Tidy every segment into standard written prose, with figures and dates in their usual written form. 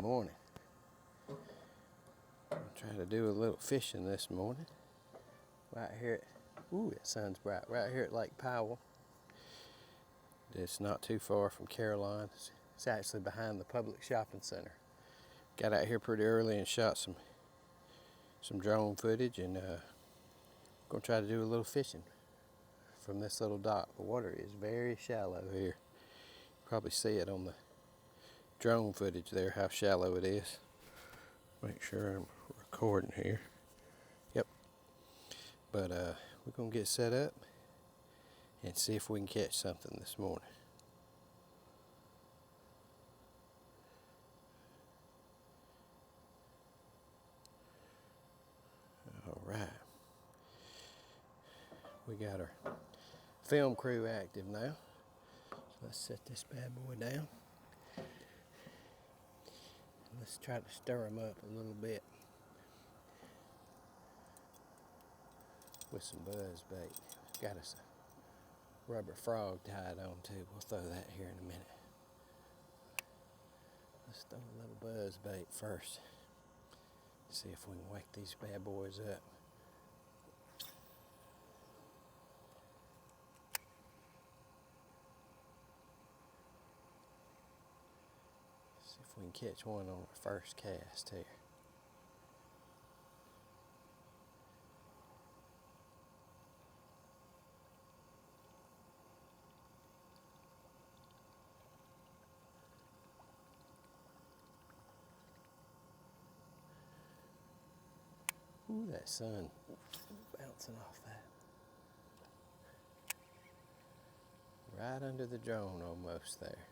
Morning. I'm trying to do a little fishing this morning. Right here the sun's bright. Right here at Lake Powell. It's not too far from Caroline. It's actually behind the public shopping center. Got out here pretty early and shot some drone footage and gonna try to do a little fishing from this little dock. The water is very shallow here. Probably see it on the drone footage there, how shallow it is. Make sure I'm recording here. Yep. But we're gonna get set up and see if we can catch something this morning. All right. We got our film crew active now. So let's set this bad boy down. Let's try to stir them up a little bit with some buzz bait. Got us a rubber frog tied on too. We'll throw that here in a minute. Let's throw a little buzz bait first. See if we can wake these bad boys up. See if we can catch one on our first cast here. Ooh, that sun bouncing off that. Right under the drone almost there.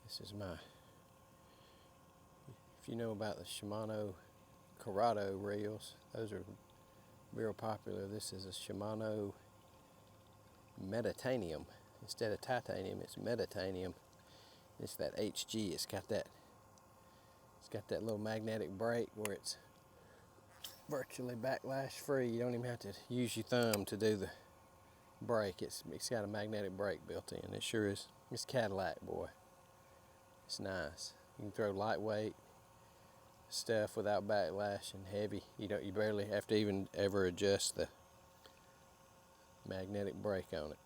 This is if you know about the Shimano Corrado reels, those are real popular. This is a Shimano Meditanium. Instead of titanium, it's Meditanium. It's that HG. It's got that little magnetic brake where it's virtually backlash free. You don't even have to use your thumb to do the brake. It's got a magnetic brake built in. It sure is. It's Cadillac, boy. It's nice. You can throw lightweight stuff without backlash and heavy. You barely have to even ever adjust the magnetic brake on it.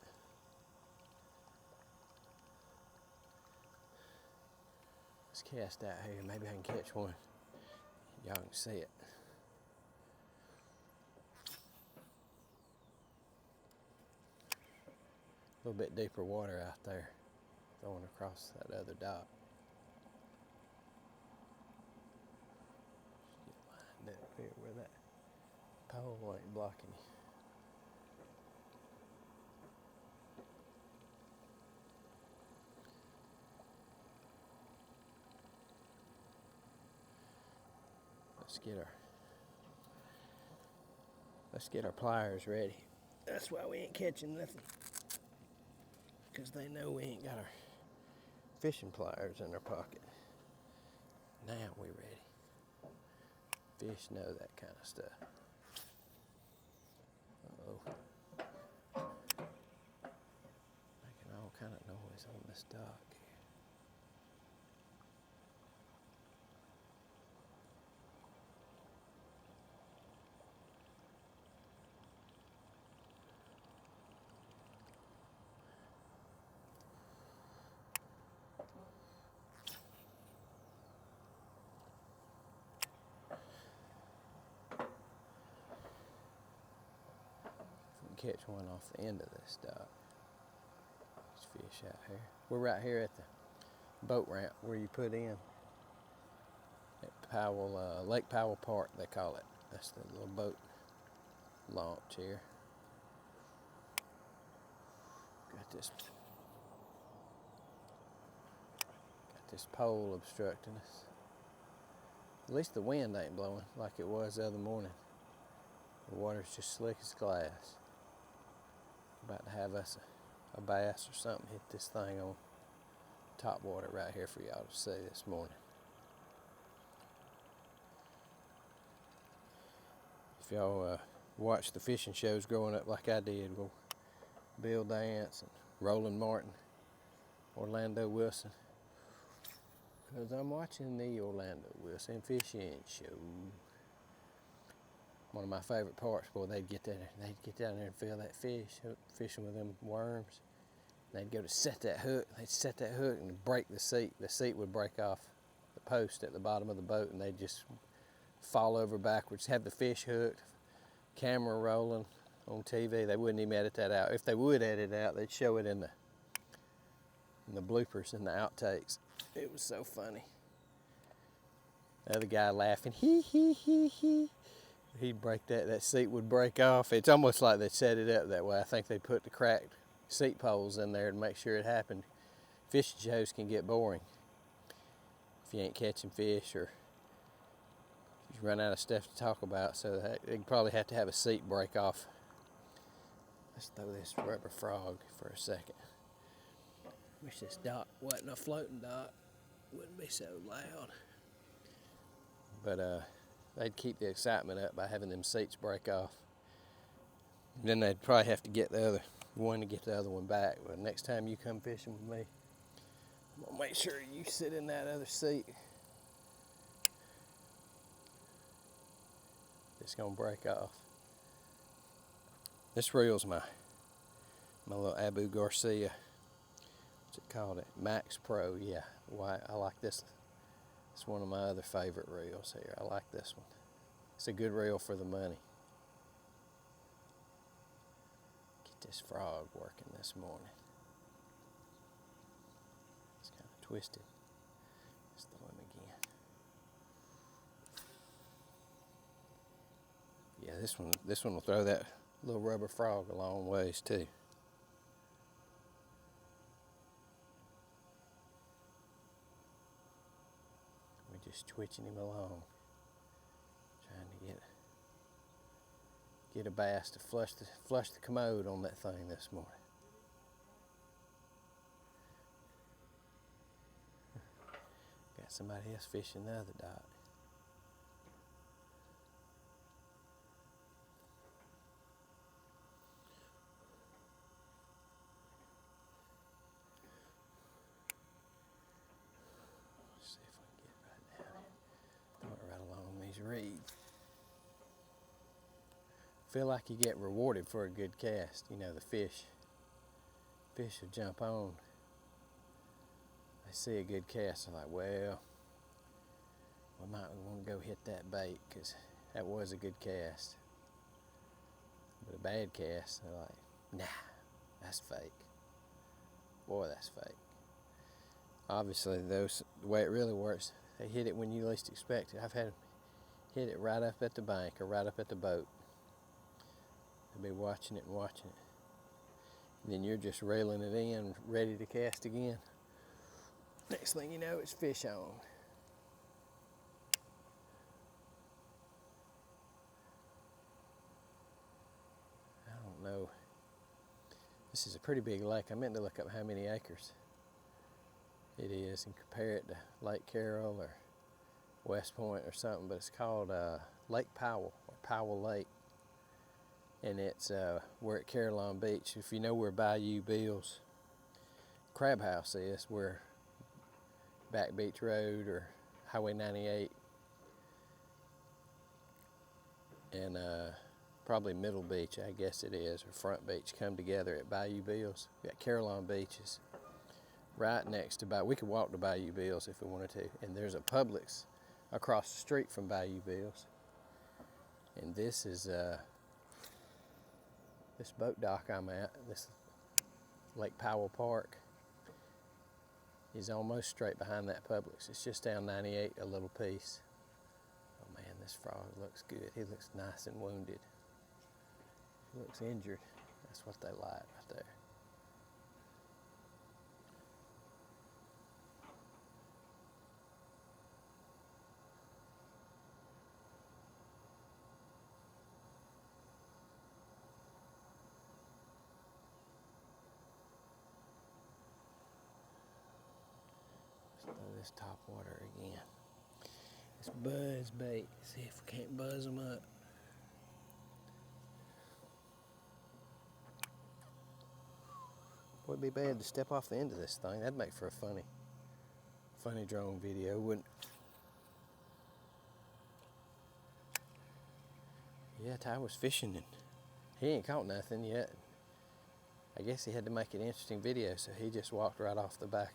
Let's cast out here. Maybe I can catch one. Y'all can see it. A little bit deeper water out there, going across that other dock. Get lined up here where that pole ain't blocking you. Let's get our pliers ready. That's why we ain't catching nothing, because they know we ain't got our fishing pliers in our pocket. Now we ready. Fish know that kind of stuff. Uh-oh. Making all kind of noise on this dock here. Catch one off the end of this dock. There's fish out here. We're right here at the boat ramp where you put in at Powell, Lake Powell Park, they call it. That's the little boat launch here. Got this this pole obstructing us. At least the wind ain't blowing like it was the other morning. The water's just slick as glass. About to have us a bass or something hit this thing on top water right here for y'all to see this morning. If y'all watch the fishing shows growing up like I did, well, Bill Dance and Roland Martin, Orlando Wilson, because I'm watching the Orlando Wilson Fishing Show. One of my favorite parts, boy, they'd get down there and feel that fish, fishing with them worms. They'd go to set that hook, and break the seat. The seat would break off the post at the bottom of the boat, and they'd just fall over backwards, have the fish hooked, camera rolling on TV. They wouldn't even edit that out. If they would edit it out, they'd show it in the bloopers and the outtakes. It was so funny. The other guy laughing, hee hee hee hee. He'd break that seat would break off. It's almost like they set it up that way. I think they put the cracked seat poles in there to make sure it happened. Fishing shows can get boring if you ain't catching fish or you run out of stuff to talk about, so they probably have to have a seat break off. Let's throw this rubber frog for a second. Wish this dock wasn't a floating dock. Wouldn't be so loud. But they'd keep the excitement up by having them seats break off. Then they'd probably have to get the other one to get the other one back. But next time you come fishing with me, I'm gonna make sure you sit in that other seat. It's gonna break off. This reel's my little Abu Garcia. What's it called? Max Pro. Yeah. Why I like this. It's one of my other favorite reels here. I like this one. It's a good reel for the money. Get this frog working this morning. It's kind of twisted. Let's throw him again. Yeah, this one will throw that little rubber frog a long ways too. We're just twitching him along, trying to get a bass to flush the commode on that thing this morning. Got somebody else fishing the other dock. Let's see if we can get right down here. Throw it right along these reeds. Feel like you get rewarded for a good cast. You know, the fish will jump on. They see a good cast, they're like, well, we might want to go hit that bait because that was a good cast. But a bad cast, they're like, nah, that's fake. Boy, that's fake. Obviously, the way it really works, they hit it when you least expect it. I've had them hit it right up at the bank or right up at the boat. They'll be watching it and watching it. And then you're just reeling it in, ready to cast again. Next thing you know, it's fish on. I don't know. This is a pretty big lake. I meant to look up how many acres it is and compare it to Lake Carroll or West Point or something, but it's called Lake Powell or Powell Lake. And it's we're at Caroline Beach. If you know where Bayou Bill's Crab House is, where Back Beach Road or Highway 98 and probably Middle Beach, I guess it is, or Front Beach come together at Bayou Bill's. We got Caroline Beaches right next to Bayou. We could walk to Bayou Bill's if we wanted to. And there's a Publix across the street from Bayou Bill's. And this is this boat dock I'm at, this Lake Powell Park, is almost straight behind that Publix. It's just down 98 a little piece. Oh man, this frog looks good. He looks nice and wounded. He looks injured. That's what they like right there. this top water again. It's buzz bait. See if we can't buzz them up. Would be bad to step off the end of this thing. That'd make for a funny drone video, wouldn't it? Yeah, Ty was fishing and he ain't caught nothing yet. I guess he had to make an interesting video, so he just walked right off the dock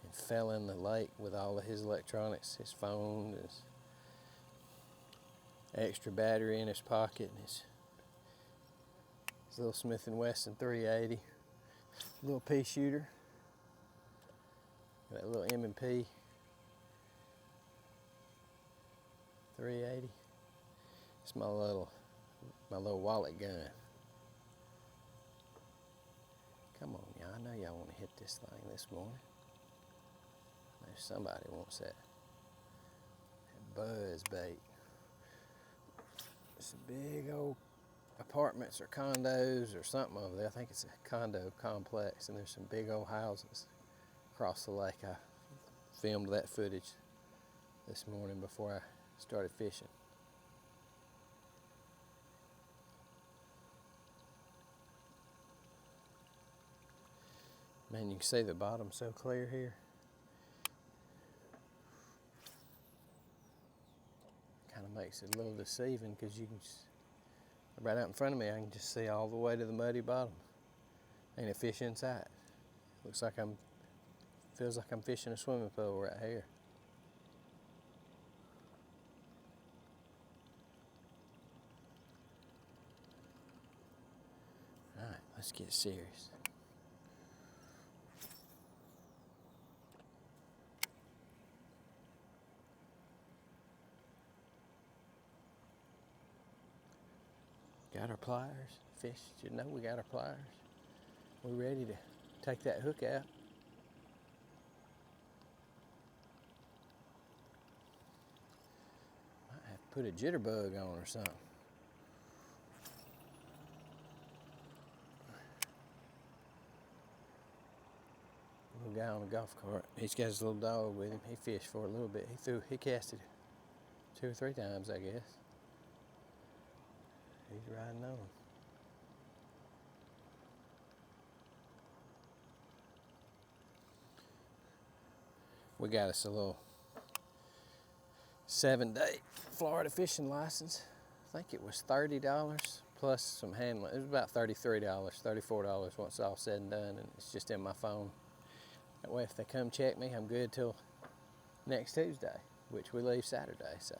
and fell in the lake with all of his electronics, his phone, his extra battery in his pocket, and his little Smith & Wesson 380, little pea shooter, that little M&P 380. It's my little wallet gun. Come on, y'all. I know y'all want to hit this thing this morning. There's somebody wants that buzz bait. It's a big old apartments or condos or something over there. I think it's a condo complex, and there's some big old houses across the lake. I filmed that footage this morning before I started fishing. Man, you can see the bottom so clear here. Kind of makes it a little deceiving because you can right out in front of me, I can just see all the way to the muddy bottom. Ain't a fish inside. Feels like I'm fishing a swimming pool right here. All right, let's get serious. Got our pliers. Fish should know we got our pliers. We're ready to take that hook out. Might have to put a jitterbug on or something. Little guy on a golf cart. He's got his little dog with him. He fished for a little bit. He casted 2 or 3 times, I guess. He's riding on. We got us a little 7-day Florida fishing license. I think it was $30 plus some handling. It was about $33, $34 once it's all said and done, and it's just in my phone. That way if they come check me, I'm good till next Tuesday, which we leave Saturday, so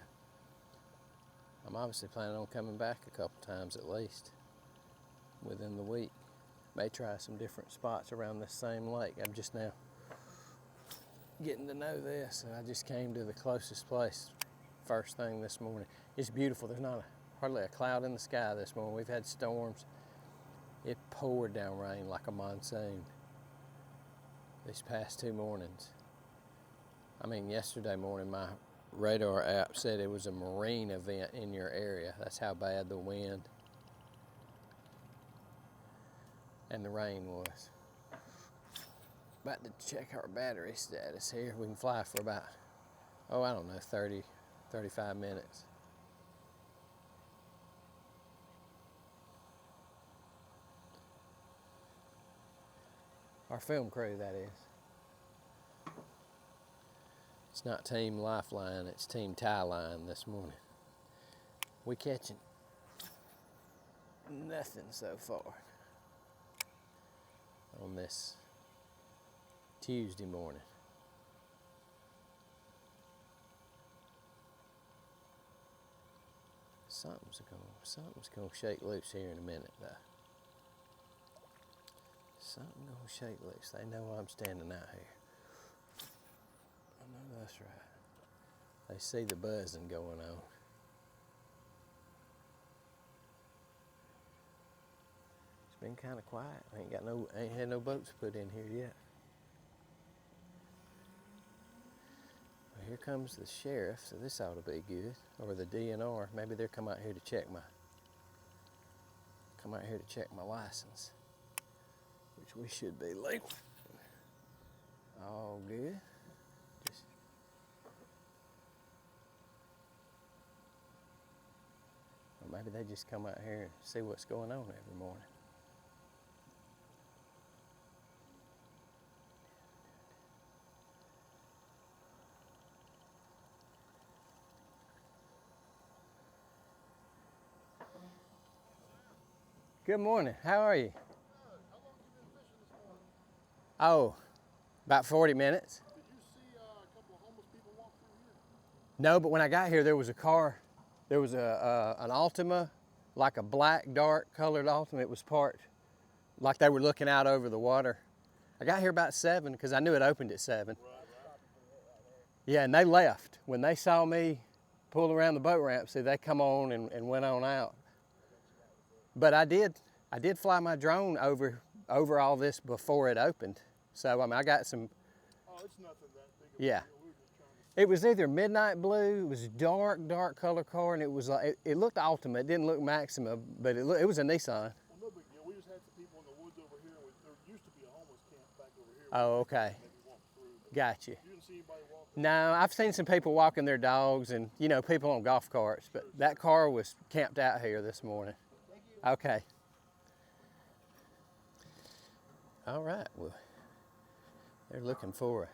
I'm obviously planning on coming back a couple times at least within the week. May try some different spots around this same lake. I'm just now getting to know this, and I just came to the closest place first thing this morning. It's beautiful. There's hardly a cloud in the sky this morning. We've had storms. It poured down rain like a monsoon these past 2 mornings. I mean, yesterday morning my radar app said it was a marine event in your area. That's how bad the wind and the rain was. About to check our battery status here. We can fly for about, 30, 35 minutes. Our film crew, that is. It's not Team Lifeline, it's Team Tie Line this morning. We catching nothing so far on this Tuesday morning. Something's gonna shake loose here in a minute though. Something gonna shake loose. They know I'm standing out here. I know that's right. They see the buzzing going on. It's been kind of quiet. Ain't had no boats put in here yet. Well, here comes the sheriff, so this ought to be good. Or the DNR. Maybe they'll come out here to check my license, which we should be legal. Maybe they just come out here and see what's going on every morning. Good morning. How are you? How long have you been fishing this morning? Oh, about 40 minutes. Did you see a couple of homeless people walk through here? No, but when I got here, there was a car. There was an Altima, like a black, dark colored Altima. It was parked like they were looking out over the water. I got here about 7 because I knew it opened at 7. Right. Yeah, and they left. When they saw me pull around the boat ramp, see, they come on and went on out. But I did fly my drone over all this before it opened. So I mean, I got some. Oh, it's nothing that big of a Yeah. deal. We were just trying to It was either midnight blue. It was dark color car, and it was like it looked Altima. It didn't look Maxima, but it was a Nissan. Well, no big deal. We just had some people in the woods over here. There used to be a homeless camp back over here. Oh, okay. Maybe walk through. But Gotcha. you didn't see anybody walking? No, I've seen some people walking their dogs, and people on golf carts. But that car was camped out here this morning. Thank you. Okay. All right. Well, they're looking for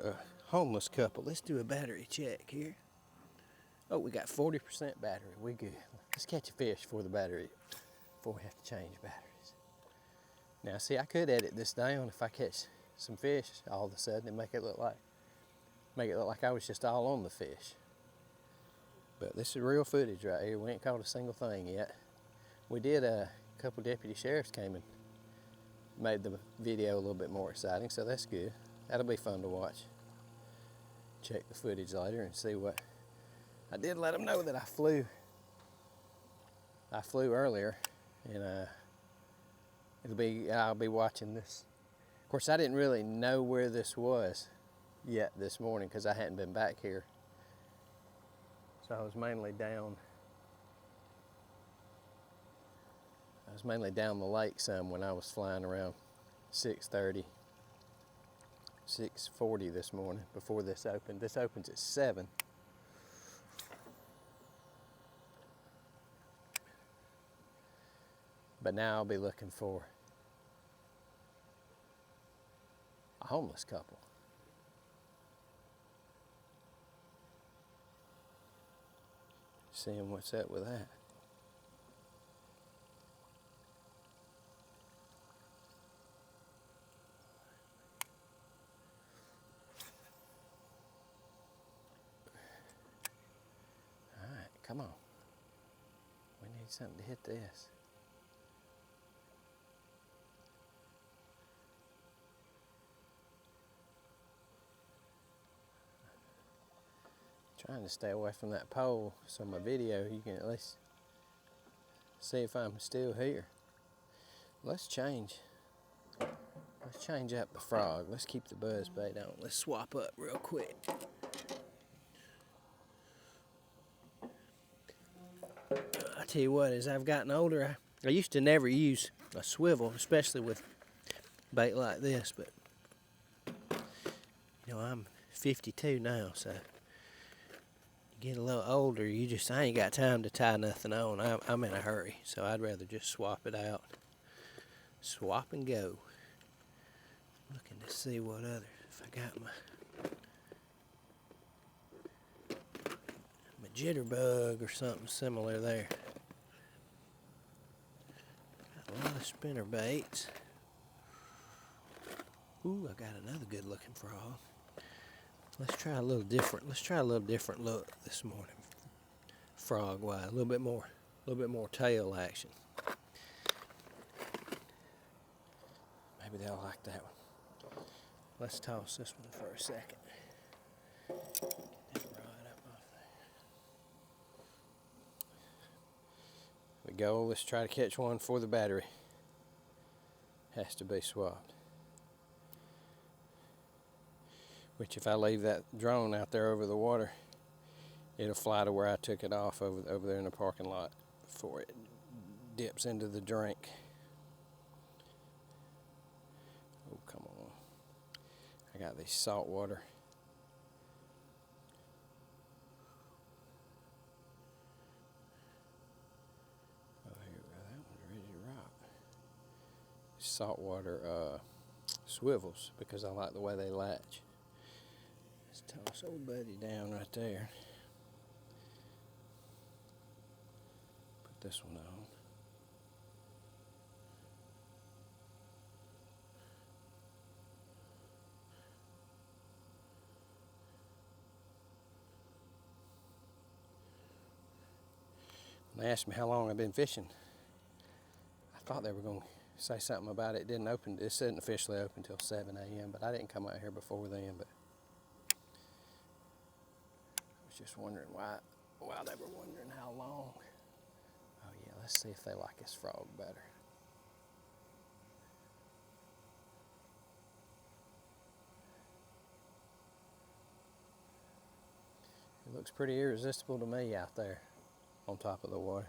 a homeless couple. Let's do a battery check here. Oh, we got 40% battery. We good. Let's catch a fish before we have to change batteries. Now, see, I could edit this down if I catch some fish all of a sudden and make it look like I was just all on the fish. But this is real footage right here. We ain't caught a single thing yet. We did a couple deputy sheriffs came and made the video a little bit more exciting, so that's good. That'll be fun to watch. Check the footage later and see what. I did let them know that I flew earlier, and I'll be watching this. Of course, I didn't really know where this was yet this morning because I hadn't been back here. So I was mainly down the lake some when I was flying around 6:30, 6:40 this morning before this opened. This opens at 7. But now I'll be looking for a homeless couple. Seeing what's up with that. All right, come on. We need something to hit this. Trying to stay away from that pole so my video you can at least see if I'm still here. Let's change up the frog. Let's keep the buzz bait on. Let's swap up real quick. I tell you what, as I've gotten older, I used to never use a swivel, especially with bait like this, but I'm 52 now, so you get a little older, I ain't got time to tie nothing on. I'm in a hurry, so I'd rather just swap it out. Swap and go. Looking to see what other, if I got my jitterbug or something similar there. Got a lot of spinner baits. Ooh, I got another good looking frog. Let's try a little different look this morning. Frog wise, a little bit more tail action. Maybe they'll like that one. Let's toss this one for a second. Get that rod up off there. We go, let's try to catch one for the battery. Has to be swapped. Which if I leave that drone out there over the water, it'll fly to where I took it off over there in the parking lot before it dips into the drink. Oh, come on. I got these saltwater saltwater swivels because I like the way they latch. Let's toss old buddy down right there. Put this one on. They asked me how long I've been fishing. I thought they were going to say something about it. It didn't open. It didn't officially open until 7 a.m., but I didn't come out here before then. But I was just wondering why they were wondering how long. Oh yeah, let's see if they like this frog better. It looks pretty irresistible to me out there on top of the water.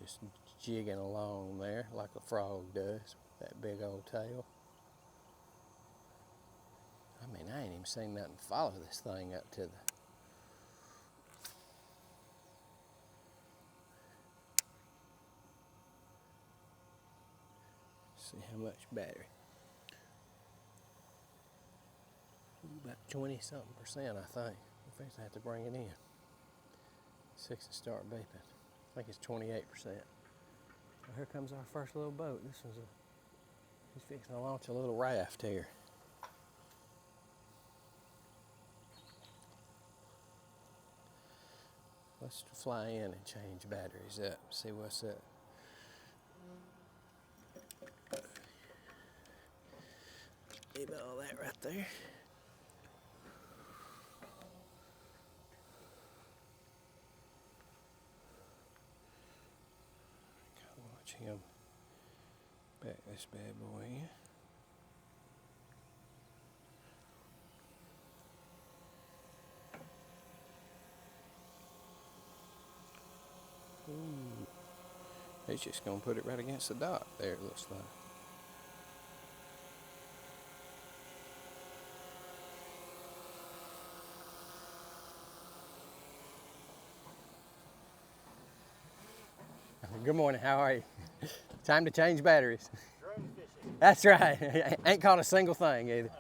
Just jigging along there like a frog does, that big old tail. I mean, I ain't even seen nothing follow this thing up to the... See how much battery. About 20-something%, I think. I think I have to bring it in. 6 and start beeping. I think it's 28%. Well, here comes our first little boat. This one's he's fixing to launch a little raft here. Let's fly in and change batteries up, see what's up. Leave all that right there. Watch him back this bad boy in. Ooh. He's just gonna put it right against the dock there, it looks like. Good morning, how are you? Time to change batteries. That's right. Ain't caught a single thing either.